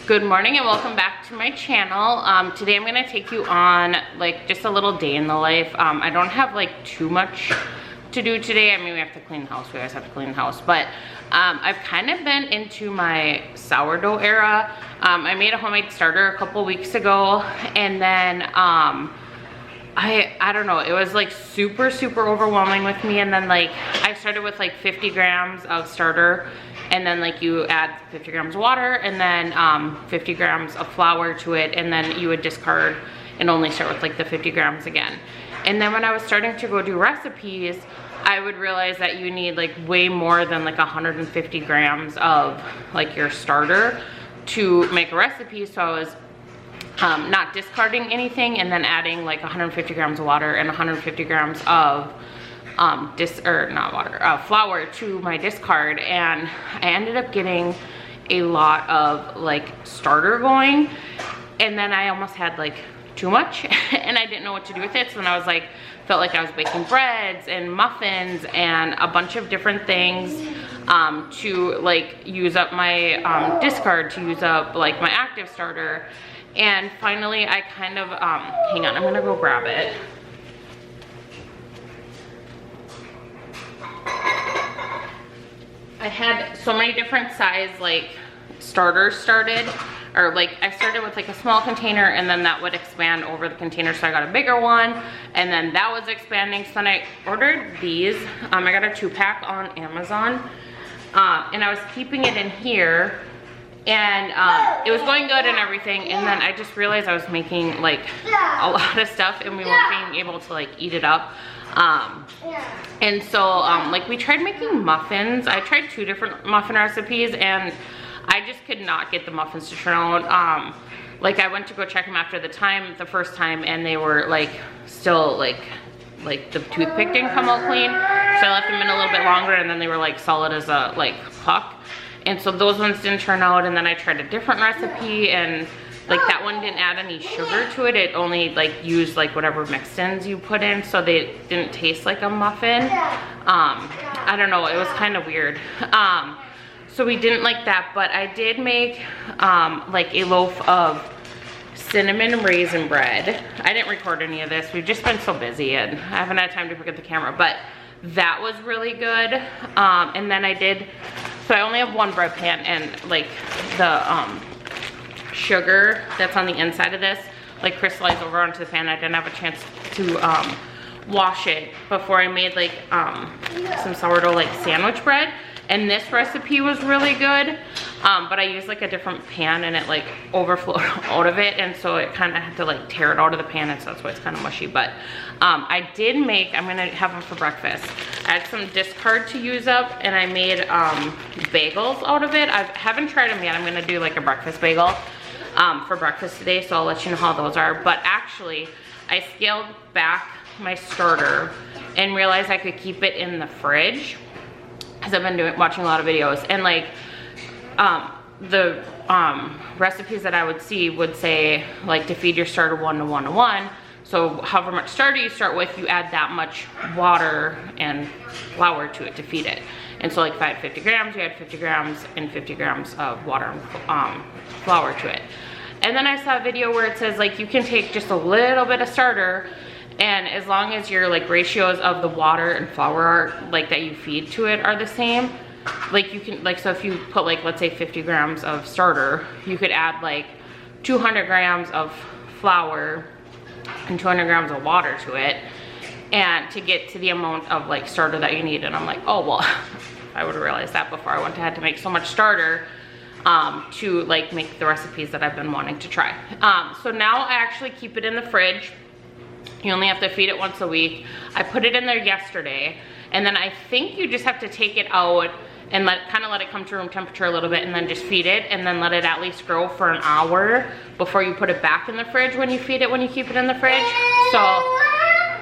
Good morning and welcome back to my channel. Today I'm going to take you on like just a little day in the life. I don't have like too much to do today. I mean, we have to clean the house. We always have to clean the house. But I've kind of been into my sourdough era. I made a homemade starter a couple weeks ago, and then I don't know, it was like super overwhelming with me. And then like I started with like 50 grams of starter, and then like you add 50 grams of water, and then 50 grams of flour to it, and then you would discard and only start with like the 50 grams again. And then when I was starting to go do recipes, I would realize that you need like way more than like 150 grams of like your starter to make a recipe. So I was not discarding anything and then adding like 150 grams of water and 150 grams of flour to my discard, and I ended up getting a lot of like starter going, and then I almost had like too much and I didn't know what to do with it. So then I was like, felt like I was baking breads and muffins and a bunch of different things to like use up my discard, to use up like my active starter. And finally I kind of hang on, I'm gonna go grab it. I had so many different size like starters started, or like I started with like a small container, and then that would expand over the container, so I got a bigger one, and then that was expanding. So then I ordered these. I got a 2-pack on Amazon, and I was keeping it in here, and it was going good and everything, and then I just realized I was making like a lot of stuff and we weren't being able to like eat it up. And so like we tried making muffins. I tried 2 different muffin recipes and I just could not get the muffins to turn out. Like I went to go check them after the first time, and they were like still like the toothpick didn't come out clean, so I left them in a little bit longer, and then they were like solid as a like puck, and so those ones didn't turn out. And then I tried a different recipe, and like that one didn't add any sugar to it. It only like used like whatever mix-ins you put in, so they didn't taste like a muffin. I don't know, it was kind of weird. So we didn't like that, but I did make like a loaf of cinnamon raisin bread. I didn't record any of this. We've just been so busy and I haven't had time to pick up the camera, but that was really good. And then so I only have one bread pan, and like the sugar that's on the inside of this like crystallized over onto the pan. I didn't have a chance to wash it before I made like some sourdough like sandwich bread, and this recipe was really good, but I used like a different pan and it like overflowed out of it, and so it kind of had to like tear it out of the pan, and so that's why it's kind of mushy. But I did make, I'm gonna have them for breakfast. I had some discard to use up, and I made bagels out of it. I haven't tried them yet. I'm gonna do like a breakfast bagel for breakfast today, so I'll let you know how those are. But actually I scaled back my starter and realized I could keep it in the fridge, because I've been watching a lot of videos, and like the recipes that I would see would say like to feed your starter 1 to 1 to 1. So however much starter you start with, you add that much water and flour to it to feed it. And so like if I had 50 grams, you add 50 grams and 50 grams of water and flour to it. And then I saw a video where it says like you can take just a little bit of starter, and as long as your like ratios of the water and flour are like that you feed to it are the same, like you can like, so if you put like let's say 50 grams of starter, you could add like 200 grams of flour and 200 grams of water to it, and to get to the amount of like starter that you need. And I'm like, oh well, I would have realized that before I had to make so much starter to like make the recipes that I've been wanting to try. So now I actually keep it in the fridge. You only have to feed it once a week. I put it in there yesterday, and then I think you just have to take it out and kind of let it come to room temperature a little bit, and then just feed it, and then let it at least grow for an hour before you put it back in the fridge when you feed it, when you keep it in the fridge. So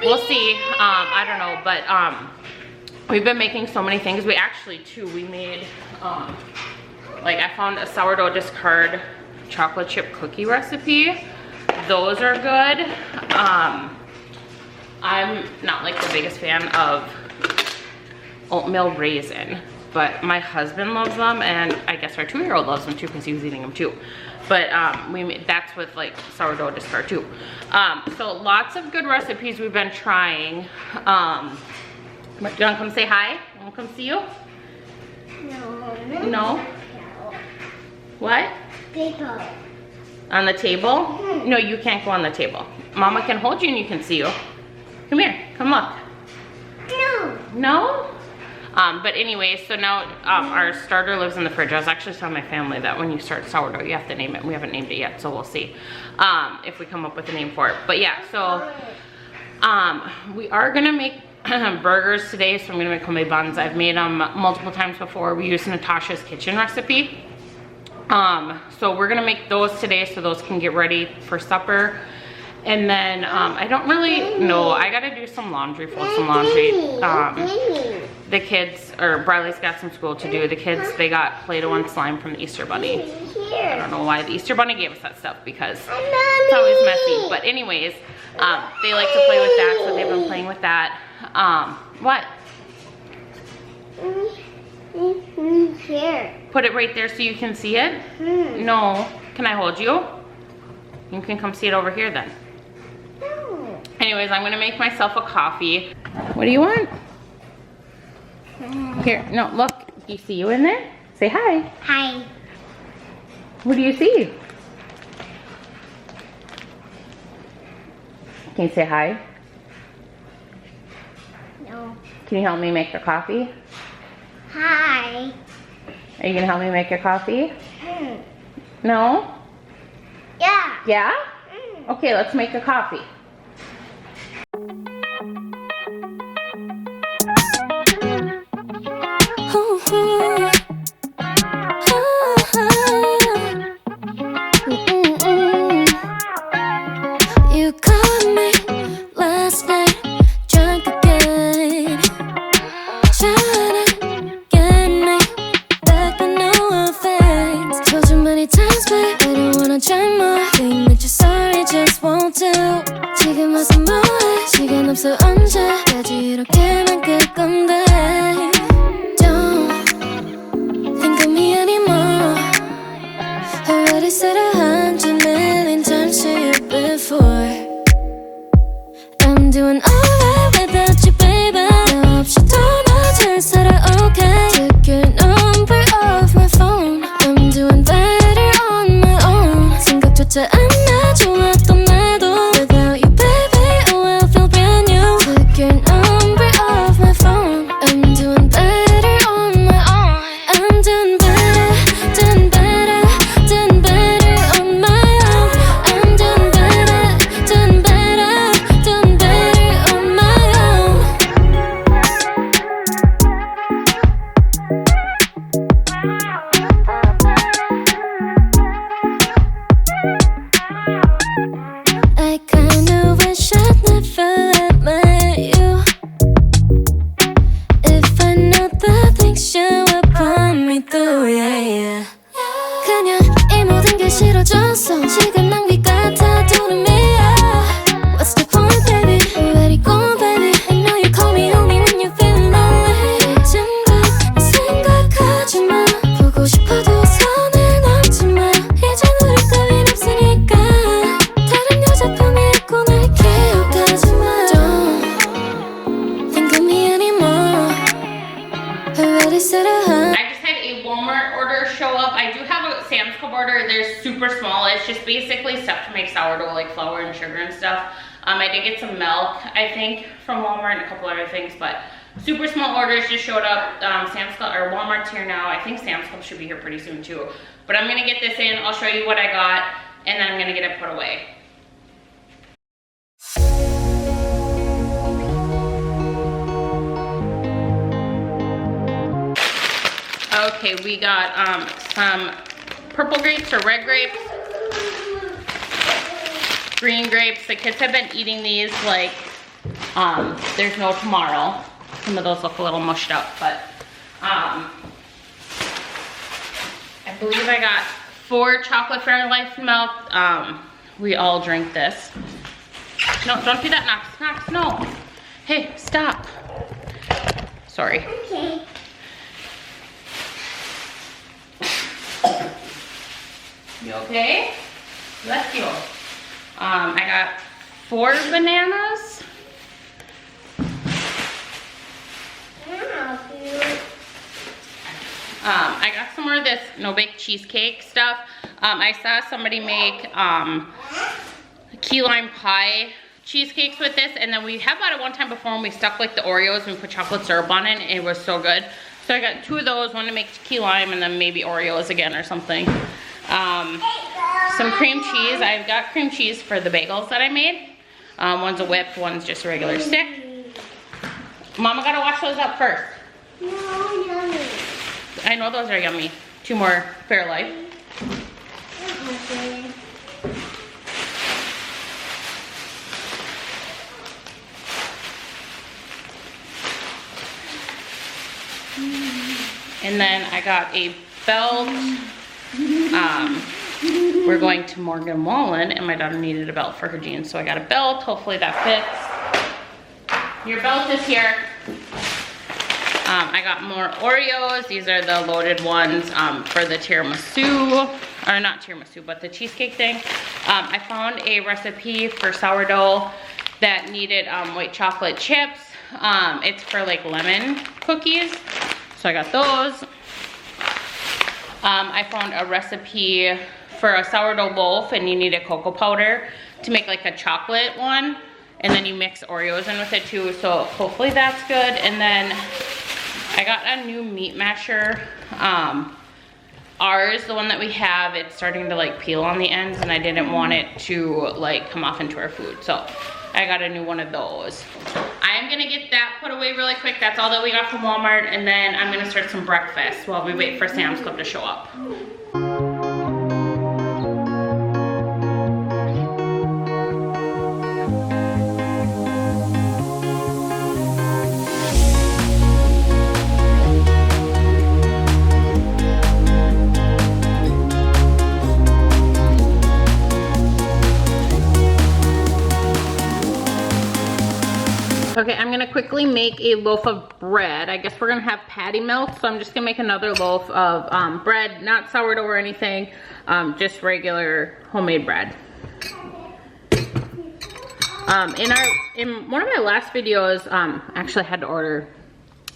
we'll see. I don't know, but we've been making so many things. We actually we made like I found a sourdough discard chocolate chip cookie recipe. Those are good. I'm not like the biggest fan of oatmeal raisin. but my husband loves them, and I guess our 2-year-old loves them too because he was eating them too. But that's with like sourdough to start too. So lots of good recipes we've been trying. Do you want to come say hi? Want to come see you? No. No? What? People. On the table? No, you can't go on the table. Mama can hold you and you can see you. Come here, come look. No. No? But anyway, so now our starter lives in the fridge. I was actually telling my family that when you start sourdough, you have to name it. We haven't named it yet, so we'll see if we come up with a name for it. But yeah, so we are gonna make burgers today, so I'm gonna make homemade buns. I've made them multiple times before. We use Natasha's kitchen recipe. So we're gonna make those today so those can get ready for supper. And then I don't really know, I gotta do some laundry, fold some laundry. The kids, or Briley's got some school to do. The kids, they got Play-Doh and slime from the Easter Bunny. I don't know why the Easter Bunny gave us that stuff because it's always messy. But anyways, they like to play with that, so they've been playing with that. What? Here. Put it right there so you can see it? No. Can I hold you? You can come see it over here then. Anyways, I'm gonna make myself a coffee. What do you want? Here, no, look. Do you see you in there? Say hi. Hi. What do you see? Can you say hi? No. Can you help me make your coffee? Hi. Are you gonna help me make your coffee? No? Yeah. Yeah? Okay, let's make a coffee. You called me last night, drunk again, trying to get me back, but no offense. Told you many times, but I don't wanna try more. Think that you're sorry, just won't do. 지금 와서 뭐해? 시간 없어 언제까지 이렇게만 끌 건데? Don't think of me anymore. Already said 100 million times to you before. I'm doing alright without you, baby. 나 없이 더 잘 살아, okay? Took your number off my phone. I'm doing better on my own. 생각조차 안 나 좋았던 날도. Without you, baby, I will feel brand new. Took your number off my phone. I'm doing better on my own. I'm doing better, doing better, doing better on my own. I'm doing better, doing better, doing better on my own. I kinda wish I'd never let met you. If I know the things you would put me through, yeah, yeah. 그냥 이 모든 게 싫어졌어. 시간 낭비 같아, don't me. What's the point, baby? Let it go, baby. I know you call me only when you're feeling lonely. 이젠가 생각하지 마. 보고 싶어도 손을 넘지 마. 이젠 우리 따윈 없으니까. 다른 여자 품에 있고 날 기억하지 마. Don't think of me anymore. Already said I just had a Walmart order show up. I do have a Sam's Club order. They're super small. It's just basically stuff to make sourdough, like flour and sugar and stuff. I did get some milk, I think, from Walmart and a couple other things, but super small orders just showed up. Sam's Club or Walmart's here now. I think Sam's Club should be here pretty soon too. But I'm gonna get this in. I'll show you what I got, and then I'm gonna get it put away. Okay, we got some purple grapes or red grapes, green grapes. The kids have been eating these like there's no tomorrow. Some of those look a little mushed up, but I believe I got 4 chocolate Fairlife milk. We all drink this. No, don't do that, Knox. Knox, no. Hey, stop. Sorry. Okay. You okay? Bless you. I got 4 bananas. I got some more of this no-bake cheesecake stuff. I saw somebody make key lime pie cheesecakes with this, and then we have bought it one time before and we stuck like the Oreos and we put chocolate syrup on it, and it was so good. So I got 2 of those, one to make key lime and then maybe Oreos again or something. Some cream cheese. I've got cream cheese for the bagels that I made. One's a whipped, one's just a regular stick. Mama gotta wash those up first. No, yummy. I know those are yummy. 2 more Fairlife. Okay. And then I got a belt. We're going to Morgan Wallen and my daughter needed a belt for her jeans. So I got a belt, hopefully that fits. Your belt is here. I got more Oreos. These are the loaded ones for the tiramisu, or not tiramisu, but the cheesecake thing. I found a recipe for sourdough that needed white chocolate chips. It's for like lemon cookies. So I got those. I found a recipe for a sourdough loaf and you need a cocoa powder to make like a chocolate one. And then you mix Oreos in with it too. So hopefully that's good. And then I got a new meat masher. Ours, the one that we have, it's starting to like peel on the ends and I didn't want it to like come off into our food. So I got a new one of those. I am gonna get that put away really quick. That's all that we got from Walmart. And then I'm gonna start some breakfast while we wait for Sam's Club to show up. Okay, I'm gonna quickly make a loaf of bread. I guess we're gonna have patty melt, so I'm just gonna make another loaf of bread, not sourdough or anything, just regular homemade bread. In one of my last videos, actually I had to order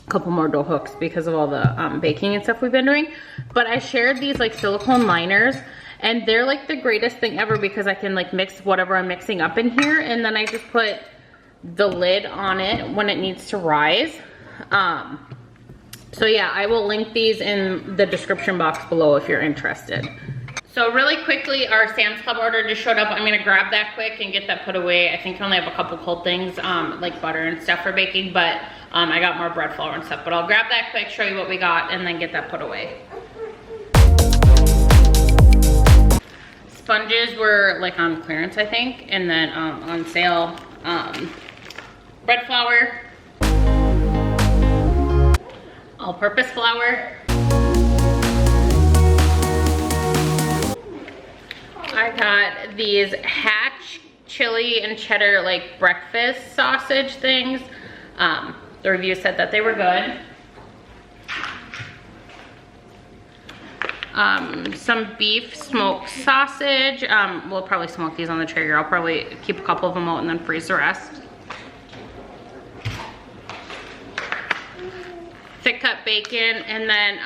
a couple more dough hooks because of all the baking and stuff we've been doing, but I shared these like silicone liners, and they're like the greatest thing ever because I can like mix whatever I'm mixing up in here, and then I just put the lid on it when it needs to rise. So yeah, I will link these in the description box below if you're interested. So really quickly, our Sam's Club order just showed up. I'm gonna grab that quick and get that put away. I think I only have a couple cold things, like butter and stuff for baking, but I got more bread flour and stuff. But I'll grab that quick, show you what we got, and then get that put away. Sponges were like on clearance, I think, and then on sale. Bread flour, all-purpose flour. I got these Hatch chili and cheddar like breakfast sausage things. The review said that they were good. Some beef smoked sausage. We'll probably smoke these on the Traeger. I'll probably keep a couple of them out and then freeze the rest. Thick cut bacon, and then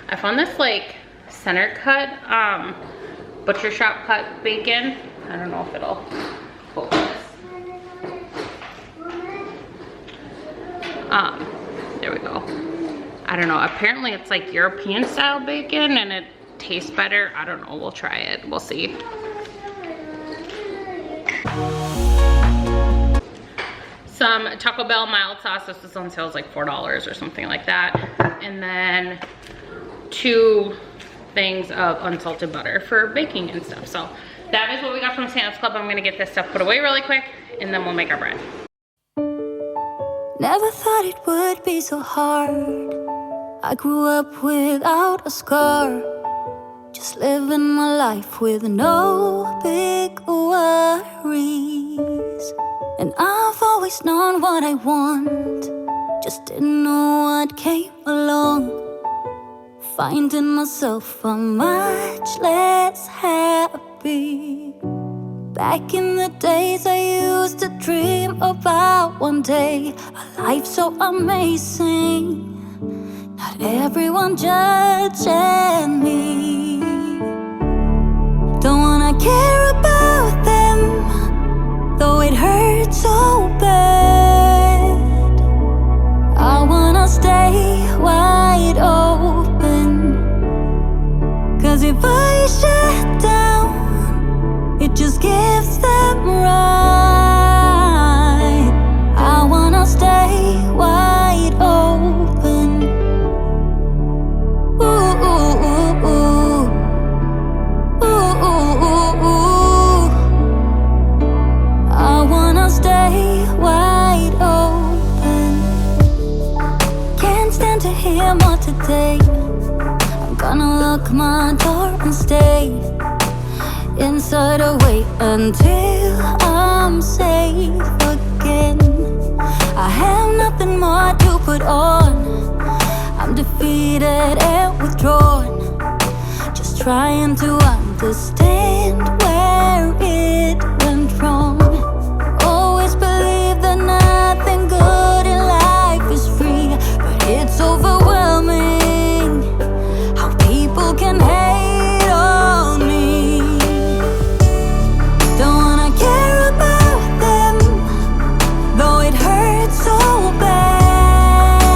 I found this like center cut butcher shop cut bacon. I don't know if it'll focus. There we go. I don't know, apparently it's like European style bacon and it tastes better. I don't know, we'll try it, we'll see. Some Taco Bell mild sauce. This is on sale, it's like $4 or something like that. And then 2 things of unsalted butter for baking and stuff. So that is what we got from Sam's Club. I'm gonna get this stuff put away really quick and then we'll make our bread. Never thought it would be so hard. I grew up without a scar, just living my life with no big worries. And I've always known what I want, just didn't know what came along. finding myself a much less happy. Back in the days I used to dream about one day a life so amazing, not everyone judging me. Don't wanna care about them, though it hurts so bad. I wanna stay wide open, 'cause if I shut down, it just gives them right. I wanna stay wide open. Ooh, ooh, ooh, ooh. Ooh, ooh, ooh, ooh. I wanna stay wide open. Can't stand to hear more today. I'm gonna lock my door and stay inside or wait until I'm safe again. I have nothing more to put on. I'm defeated and withdrawn, just trying to understand where it went wrong. Always believe that nothing good in life is free, but it's overwhelming how people can hate on me. Don't wanna care about them, though it hurts so bad.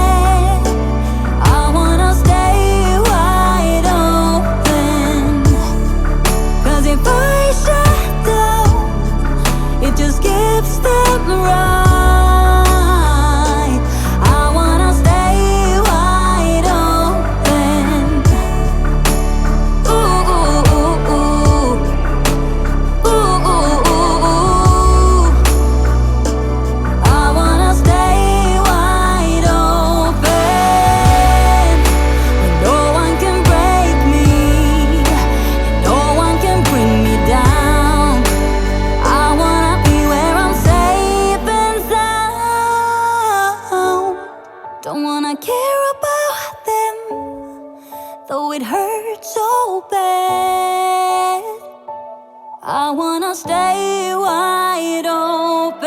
I wanna stay wide open, 'cause if I shut down, it just gives them right. I wanna stay wide open. Ooh, ooh, ooh, ooh. Ooh, ooh, ooh, ooh. I wanna stay wide open, where no one can break me, no one can bring me down. I wanna be where I'm safe and sound. Don't wanna care about them, though it hurts so bad. I wanna stay wide open.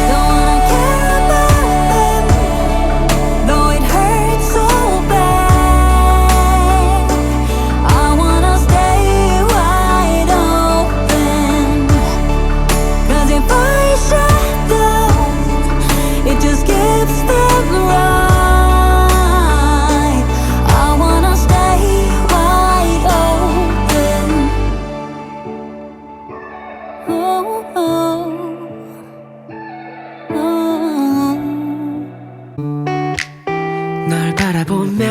Don't wanna care about them, though it hurts so bad. I wanna stay wide open, 'cause if I shut down, it just gives them right. I wanna stay wide open. Oh, oh, oh. 널 바라보며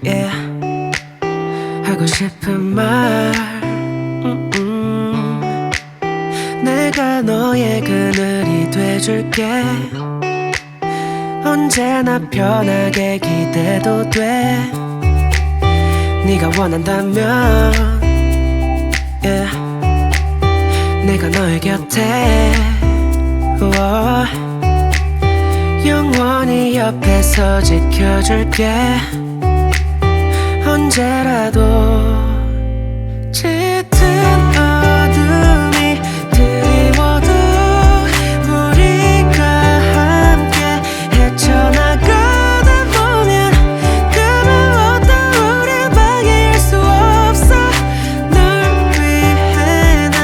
yeah. 하고 싶은 말 내가 너의 그늘이 돼줄게. 언제나 편하게 기대도 돼. 네가 원한다면 yeah. 내가 너의 곁에 우와. 영원히 옆에서 지켜줄게. 언제라도 짙은 어둠이 드리워도 우리가 함께 헤쳐나가다 보면 그 무엇도 우릴 방해할 수 없어. 널 위해 난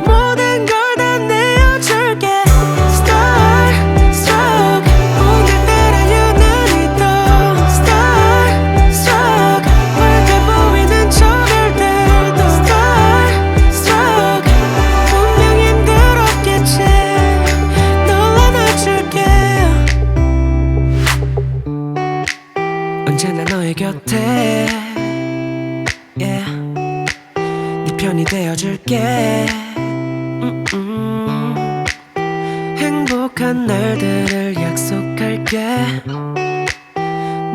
모든 걸 다 내어줄게. Starstruck 온길 따라 유난히 더 Starstruck 멀게 보이는 저 별들도 Starstruck 분명 힘들었겠지. 널 안아줄게. 언제나 너의 곁에 yeah. 네 편이 되어줄게. 행복한 날들을 약속할게.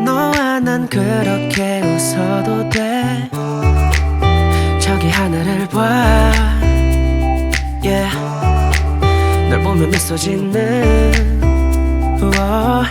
너와 난 그렇게 웃어도 돼. 저기 하늘을 봐 yeah. 널 보면 미소 짓는 우와.